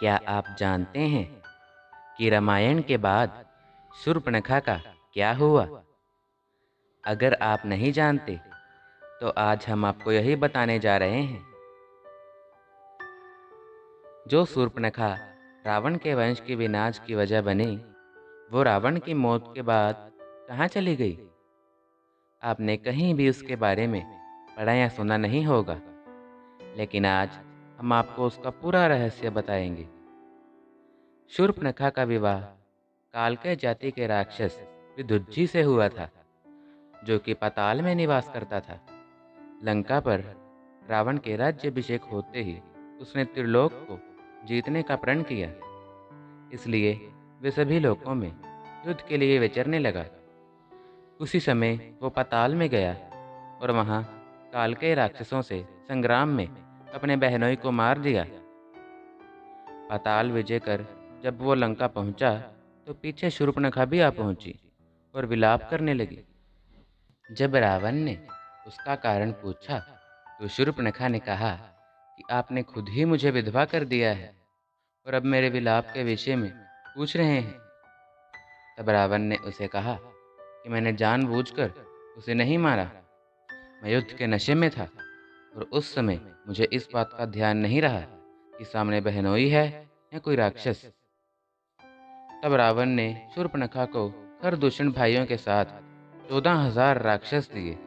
क्या आप जानते हैं कि रामायण के बाद शूर्पणखा का क्या हुआ? अगर आप नहीं जानते तो आज हम आपको यही बताने जा रहे हैं। जो शूर्पणखा रावण के वंश के विनाश की वजह बनी, वो रावण की मौत के बाद कहाँ चली गई? आपने कहीं भी उसके बारे में पढ़ा या सुना नहीं होगा, लेकिन आज हम आपको उसका पूरा रहस्य बताएंगे। शूर्पणखा का विवाह कालकय जाति के राक्षस विदुज्जी से हुआ था, जो कि पाताल में निवास करता था। लंका पर रावण के राज्याभिषेक होते ही उसने त्रिलोक को जीतने का प्रण किया। इसलिए वे सभी लोकों में युद्ध के लिए विचरने लगा। उसी समय वो पाताल में गया और वहाँ कालकय राक्षसों से संग्राम में अपने बहनोई को मार दिया। पाताल विजय कर जब वो लंका पहुंचा तो पीछे शूर्पणखा भी आ पहुंची और विलाप करने लगी। जब रावण ने उसका कारण पूछा तो शूर्पणखा ने कहा कि आपने खुद ही मुझे विधवा कर दिया है और अब मेरे विलाप के विषय में पूछ रहे हैं। तब रावण ने उसे कहा कि मैंने जानबूझकर उसे नहीं मारा। मैं युद्ध के नशे में था और उस समय मुझे इस बात का ध्यान नहीं रहा कि सामने बहनोई है या कोई राक्षस। तब रावण ने शूर्पणखा को हर दूषण भाइयों के साथ 14,000 राक्षस दिए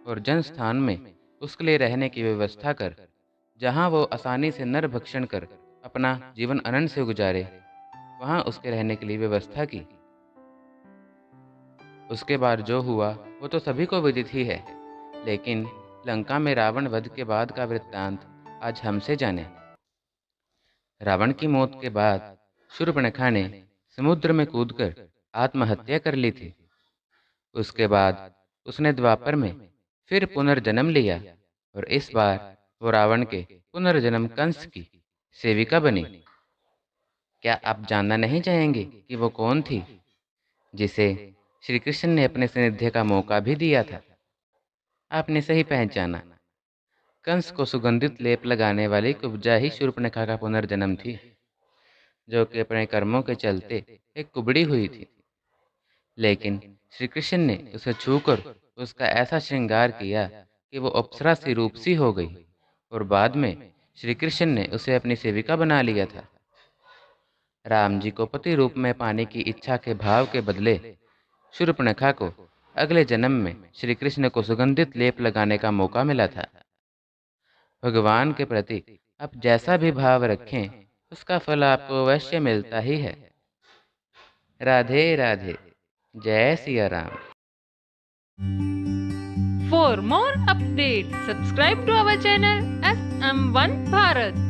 और जनस्थान में उसके लिए रहने की व्यवस्था कर, जहाँ वो आसानी से नर भक्षण कर अपना जीवन अनंत से गुजारे, वहाँ उसके रहने के लिए व्यवस्था की। उसके बाद जो हुआ वो तो सभी को विदित ही है, लेकिन लंका में रावण वध के बाद का वृत्तांत आज हमसे जाने। रावण की मौत के बाद शूर्पणखा ने समुद्र में कूदकर आत्महत्या कर ली थी। उसके बाद उसने द्वापर में फिर पुनर्जन्म लिया और इस बार वो रावण के पुनर्जन्म कंस की सेविका बनी। क्या आप जानना नहीं चाहेंगे कि वो कौन थी, जिसे श्री कृष्ण ने अपने सानिध्य का मौका भी दिया था? आपने सही पहचाना। कंस को सुगंधित लेप लगाने वाली कुब्जा ही शूर्पणखा का पुनर्जन्म थी, जो कि अपने कर्मों के चलते एक कुबड़ी हुई थी। लेकिन श्री कृष्ण ने उसे छूकर उसका ऐसा श्रृंगार किया कि वो अप्सरा सी रूप सी हो गई और बाद में श्री कृष्ण ने उसे अपनी सेविका बना लिया था। राम जी को पति रूप में पाने की इच्छा के भाव के बदले शूर्पणखा को अगले जन्म में श्री कृष्ण को सुगंधित लेप लगाने का मौका मिला था। भगवान के प्रति आप जैसा भी भाव रखें, उसका फल आपको अवश्य मिलता ही है। राधे राधे। जय Siya Ram. For more updates, subscribe to our channel SM1 Bharat.